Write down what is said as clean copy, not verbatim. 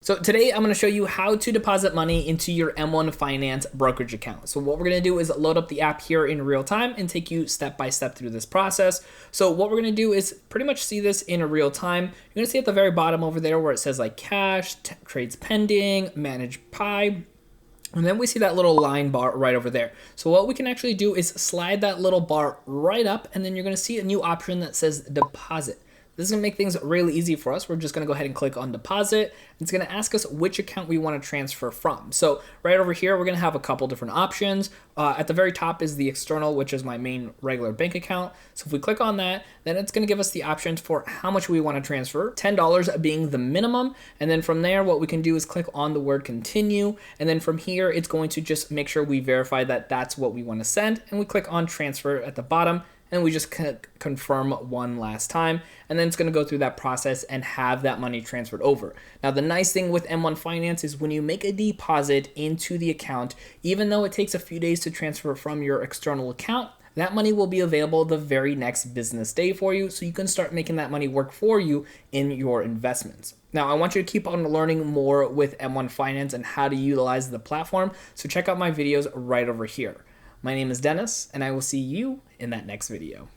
So today I'm going to show you how to deposit money into your M1 Finance brokerage account. So what we're going to do is load up the app here in real time and take you step by step through this process. So what we're going to do is pretty much see this in real time. You're going to see at the very bottom over there where it says like cash, trades pending, manage Pi. And then we see that little line bar right over there. So what we can actually do is slide that little bar right up, and then you're going to see a new option that says deposit. This is gonna make things really easy for us. We're just gonna go ahead and click on deposit. It's gonna ask us which account we wanna transfer from. So right over here, we're gonna have a couple different options. At the very top is the external, which is my main regular bank account. So if we click on that, then it's gonna give us the options for how much we wanna transfer, $10 being the minimum. And then from there, what we can do is click on the word continue. And then from here, it's going to just make sure we verify that that's what we wanna send. And we click on transfer at the bottom, and we just confirm one last time, and then it's gonna go through that process and have that money transferred over. Now, the nice thing with M1 Finance is when you make a deposit into the account, even though it takes a few days to transfer from your external account, that money will be available the very next business day for you, so you can start making that money work for you in your investments. Now, I want you to keep on learning more with M1 Finance and how to utilize the platform, so check out my videos right over here. My name is Dennis, and I will see you in that next video.